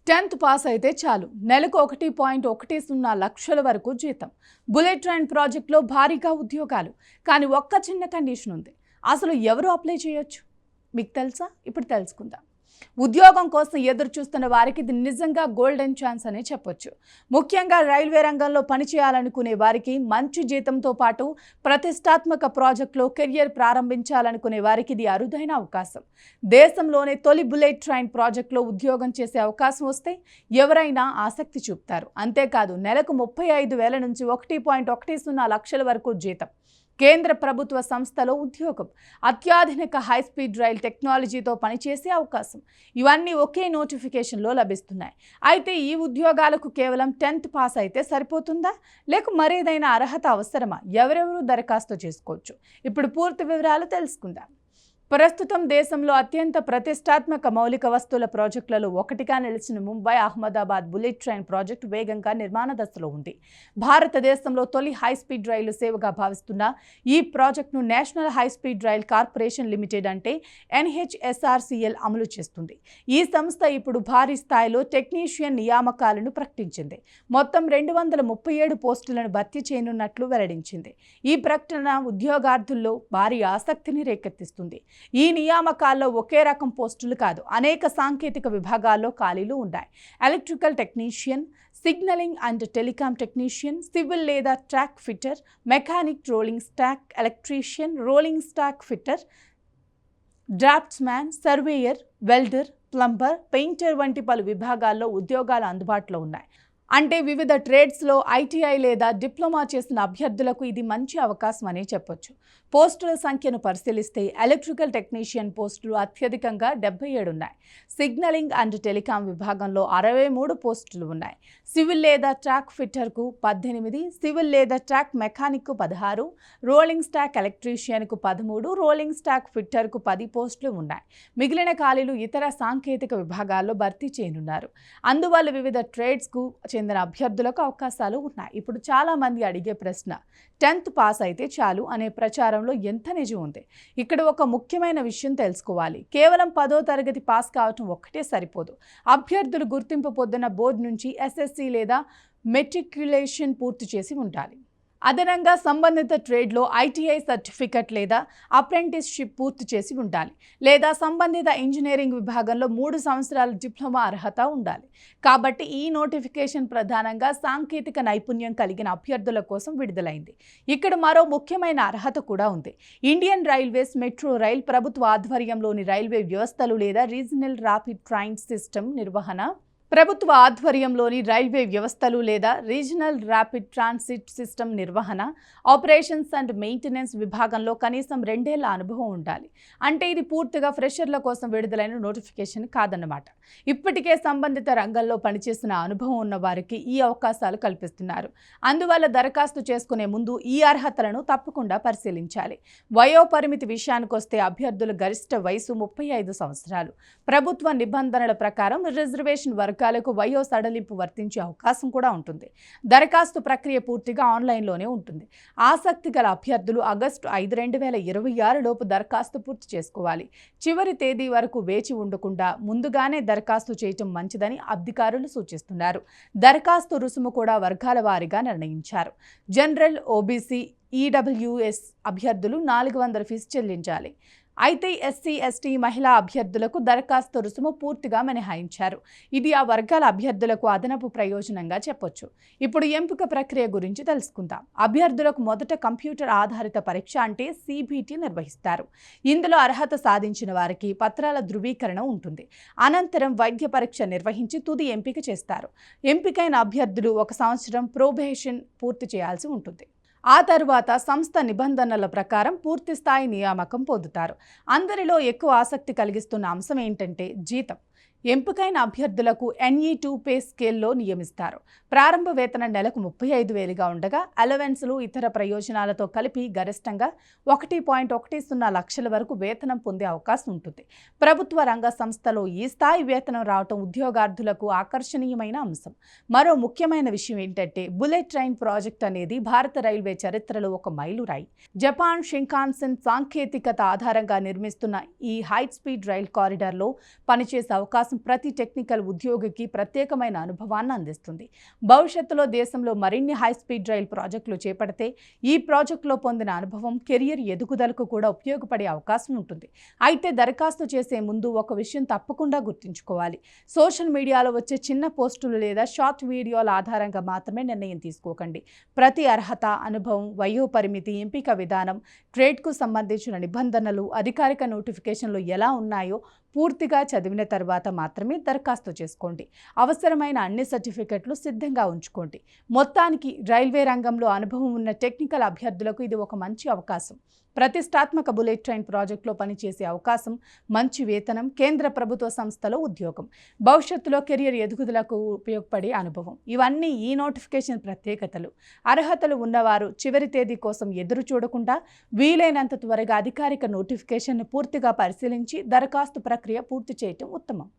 10th pass అయితే చాలు నెలకు 1.10 లక్షల వరకు జీతం. బుల్లెట్ ట్రైన్ ప్రాజెక్టులో భారీగా ఉద్యోగాలు. కానీ ఒక్క చిన్న కండిషన్ ఉంది. అసలు ఎవరు అప్లై చేయొచ్చు? మీకు తెలుసా? ఇప్పుడు తెలుసుకుందాం. ఉద్యోగం కోసం ఎదురు చూస్తున్న వారికి ఇది నిజంగా గోల్డెన్ ఛాన్స్ అనే చెప్పొచ్చు. ముఖ్యంగా రైల్వే రంగంలో పనిచేయాలనుకునే వారికి మంచి జీతంతో పాటు ప్రతిష్టాత్మక ప్రాజెక్టులో కెరియర్ ప్రారంభించాలనుకునే వారికి ఇది అరుదైన అవకాశం. దేశంలోనే తొలి బుల్లెట్ ట్రైన్ ప్రాజెక్టులో ఉద్యోగం చేసే అవకాశం వస్తే ఎవరైనా ఆసక్తి చూపుతారు. అంతేకాదు నెలకు 35,000 నుంచి 1.10 లక్షల వరకు జీతం. కేంద్ర ప్రభుత్వ సంస్థలో ఉద్యోగం, అత్యాధునిక హైస్పీడ్ రైల్ టెక్నాలజీతో పనిచేసే అవకాశం, ఇవన్నీ ఒకే నోటిఫికేషన్లో లభిస్తున్నాయి. అయితే ఈ ఉద్యోగాలకు కేవలం 10th పాస్ అయితే సరిపోతుందా, లేక మరేదైనా అర్హత అవసరమా? ఎవరెవరు దరఖాస్తు చేసుకోవచ్చు? ఇప్పుడు పూర్తి వివరాలు తెలుసుకుందాం. ప్రస్తుతం దేశంలో అత్యంత ప్రతిష్టాత్మక మౌలిక వస్తువుల ప్రాజెక్టులలో ఒకటిగా నిలిచిన Mumbai Ahmedabad bullet train project వేగంగా నిర్మాణ దశలో ఉంది. భారతదేశంలో తొలి హైస్పీడ్ రైలు సేవగా భావిస్తున్న ఈ ప్రాజెక్టును national high speed rail corporation limited అంటే NHSRCL అమలు చేస్తుంది. ఈ సంస్థ ఇప్పుడు భారీ స్థాయిలో టెక్నీషియన్ నియామకాలను ప్రకటించింది. మొత్తం 237 పోస్టులను భర్తీ చేయనున్నట్లు వెల్లడించింది. ఈ ప్రకటన ఉద్యోగార్థుల్లో భారీ ఆసక్తిని రేకెత్తిస్తుంది. ఈ నియామకాల్లో ఒకే రకం పోస్టులు కాదు, అనేక సాంకేతిక విభాగాల్లో ఖాళీలు ఉన్నాయి. Electrical technician, signalling and telecom technician, civil లేదా track fitter, mechanic, rolling stock electrician, rolling stock fitter, draftsman, surveyor, welder, plumber, painter వంటి పలు విభాగాల్లో ఉద్యోగాలు అందుబాటులో ఉన్నాయి. అంటే వివిధ ట్రేడ్స్లో ITI లేదా డిప్లొమా చేసిన అభ్యర్థులకు ఇది మంచి అవకాశం అని చెప్పొచ్చు. పోస్టుల సంఖ్యను పరిశీలిస్తే ఎలక్ట్రికల్ టెక్నీషియన్ పోస్టులు అత్యధికంగా 77 ఉన్నాయి. సిగ్నలింగ్ అండ్ టెలికాం విభాగంలో 63 పోస్టులు ఉన్నాయి. సివిల్ లేదా ట్రాక్ ఫిట్టర్కు 18, సివిల్ లేదా ట్రాక్ మెకానిక్కు 16, రోలింగ్ స్టాక్ ఎలక్ట్రీషియన్కు 13, రోలింగ్ స్టాక్ ఫిట్టర్కు 10 పోస్టులు ఉన్నాయి. మిగిలిన ఖాళీలు ఇతర సాంకేతిక విభాగాల్లో భర్తీ చేయనున్నారు. అందువల్ల వివిధ ట్రేడ్స్కు చెందిన అభ్యర్థులకు అవకాశాలు ఉన్నాయి. ఇప్పుడు చాలా మంది అడిగే ప్రశ్న, 10th పాస్ అయితే చాలు అనే ప్రచారంలో ఎంత నిజం ఉంది? ఇక్కడ ఒక ముఖ్యమైన విషయం తెలుసుకోవాలి. కేవలం 10వ తరగతి పాస్ కావటం ఒక్కటే సరిపోదు. అభ్యర్థులు గుర్తింపు పొందిన బోర్డు నుంచి SSC లేదా మెట్రిక్యులేషన్ పూర్తి చేసి ఉండాలి. అదనంగా సంబంధిత ట్రేడ్లో ITI సర్టిఫికెట్ లేదా అప్రెంటిస్షిప్ పూర్తి చేసి ఉండాలి. లేదా సంబంధిత ఇంజనీరింగ్ విభాగంలో 3 సంవత్సరాల డిప్లొమా అర్హత ఉండాలి. కాబట్టి ఈ నోటిఫికేషన్ ప్రధానంగా సాంకేతిక నైపుణ్యం కలిగిన అభ్యర్థుల కోసం విడుదలైంది. ఇక్కడ మరో ముఖ్యమైన అర్హత కూడా ఉంది. ఇండియన్ రైల్వేస్, మెట్రో రైల్, ప్రభుత్వ ఆధ్వర్యంలోని రైల్వే వ్యవస్థలు లేదా రీజనల్ ర్యాపిడ్ ట్రైన్ సిస్టమ్ నిర్వహణ, ప్రభుత్వ ఆధ్వర్యంలోని రైల్వే వ్యవస్థలు లేదా రీజనల్ ర్యాపిడ్ ట్రాన్సిట్ సిస్టమ్ నిర్వహణ, ఆపరేషన్స్ అండ్ మెయింటెనెన్స్ విభాగంలో కనీసం 2 ఏళ్ల అనుభవం ఉండాలి. అంటే ఇది పూర్తిగా ఫ్రెషర్ల కోసం విడుదలైన నోటిఫికేషన్ కాదన్నమాట. ఇప్పటికే సంబంధిత రంగంలో పనిచేసిన అనుభవం ఉన్న వారికి ఈ అవకాశాలు కల్పిస్తున్నారు. అందువల్ల దరఖాస్తు చేసుకునే ముందు ఈ అర్హతలను తప్పకుండా పరిశీలించాలి. వయో పరిమితి విషయానికి వస్తే అభ్యర్థుల గరిష్ట వయసు 35 సంవత్సరాలు. ప్రభుత్వ నిబంధనల ప్రకారం రిజర్వేషన్ వర్గాలకు వయో సడలింపు వర్తించే అవకాశం కూడా ఉంటుంది. దరఖాస్తు ప్రక్రియ పూర్తిగా ఆన్లైన్లోనే ఉంటుంది. ఆసక్తి గల అభ్యర్థులు ఆగస్టు 5, 2026 లోపు దరఖాస్తు పూర్తి చేసుకోవాలి. చివరి తేదీ వరకు వేచి ఉండకుండా ముందుగానే దరఖాస్తు చేయటం మంచిదని అధికారులు సూచిస్తున్నారు. దరఖాస్తు రుసుము కూడా వర్గాల వారీగా నిర్ణయించారు. జనరల్, OBC, EWS అభ్యర్థులు 400 ఫీజు చెల్లించాలి. అయితే SC, ST మహిళా అభ్యర్థులకు దరఖాస్తు రుసుము పూర్తిగా మినహాయించారు. ఇది ఆ వర్గాల అభ్యర్థులకు అదనపు ప్రయోజనంగా చెప్పొచ్చు. ఇప్పుడు ఎంపిక ప్రక్రియ గురించి తెలుసుకుందాం. అభ్యర్థులకు మొదట కంప్యూటర్ ఆధారిత పరీక్ష అంటే CBT నిర్వహిస్తారు. ఇందులో అర్హత సాధించిన వారికి పత్రాల ధృవీకరణ ఉంటుంది. అనంతరం వైద్య పరీక్ష నిర్వహించి తుది ఎంపిక చేస్తారు. ఎంపికైన అభ్యర్థులు 1 సంవత్సరం ప్రొబేషన్ పూర్తి చేయాల్సి ఉంటుంది. ఆ తర్వాత సంస్థ నిబంధనల ప్రకారం పూర్తి స్థాయి నియామకం పొందుతారు. అందరిలో ఎక్కువ ఆసక్తి కలిగిస్తున్న అంశం ఏంటంటే జీతం. ఎంపికైన అభ్యర్థులకు NE2 పే స్కేల్లో నియమిస్తారు. ప్రారంభ వేతనం నెలకు 35,000గా ఉండగా అలవెన్స్లు, ఇతర ప్రయోజనాలతో కలిపి గరిష్టంగా 1.10 లక్షల వరకు వేతనం పొందే అవకాశం ఉంటుంది. ప్రభుత్వ రంగ సంస్థలో ఈ స్థాయి వేతనం రావటం ఉద్యోగార్థులకు ఆకర్షణీయమైన అంశం. మరో ముఖ్యమైన విషయం ఏంటంటే బుల్లెట్ ట్రైన్ ప్రాజెక్ట్ అనేది భారత రైల్వే చరిత్రలో ఒక మైలురాయి. జపాన్ షింకాన్సెన్ సాంకేతికత ఆధారంగా నిర్మిస్తున్న ఈ హై స్పీడ్ రైల్ కారిడార్లో పనిచేసే అవకాశం అవకాశం ప్రతి టెక్నికల్ ఉద్యోగికి ప్రత్యేకమైన అనుభవాన్ని అందిస్తుంది. భవిష్యత్తులో దేశంలో మరిన్ని హై స్పీడ్ రైల్ ప్రాజెక్టులు చేపడితే ఈ ప్రాజెక్టులో పొందిన అనుభవం కెరియర్ ఎదుగుదలకు కూడా ఉపయోగపడే అవకాశం ఉంటుంది. అయితే దరఖాస్తు చేసే ముందు ఒక విషయం తప్పకుండా గుర్తుంచుకోవాలి. సోషల్ మీడియాలో వచ్చే చిన్న పోస్టులు లేదా షార్ట్ వీడియోల ఆధారంగా మాత్రమే నిర్ణయం తీసుకోకండి. ప్రతి అర్హత, అనుభవం, వయోపరిమితి, ఎంపిక విధానం, ట్రేడ్కు సంబంధించిన నిబంధనలు, అధికారిక నోటిఫికేషన్లు ఎలా ఉన్నాయో పూర్తిగా చదివిన తర్వాత మాత్రమే దరఖాస్తు చేసుకోండి. అవసరమైన అన్ని సర్టిఫికెట్లు సిద్ధంగా ఉంచుకోండి. మొత్తానికి రైల్వే రంగంలో అనుభవం ఉన్న టెక్నికల్ అభ్యర్థులకు ఇది ఒక మంచి అవకాశం. ప్రతిష్టాత్మక బుల్లెట్ ట్రైన్ ప్రాజెక్టులో పనిచేసే అవకాశం, మంచి వేతనం, కేంద్ర ప్రభుత్వ సంస్థలో ఉద్యోగం, భవిష్యత్తులో కెరియర్ ఎదుగుదలకు ఉపయోగపడే అనుభవం, ఇవన్నీ ఈ నోటిఫికేషన్ ప్రత్యేకతలు. అర్హతలు ఉన్నవారు చివరి తేదీ కోసం ఎదురు చూడకుండా వీలైనంత త్వరగా అధికారిక నోటిఫికేషన్ను పూర్తిగా పరిశీలించి దరఖాస్తు ప్రక్రియ పూర్తి చేయటం ఉత్తమం.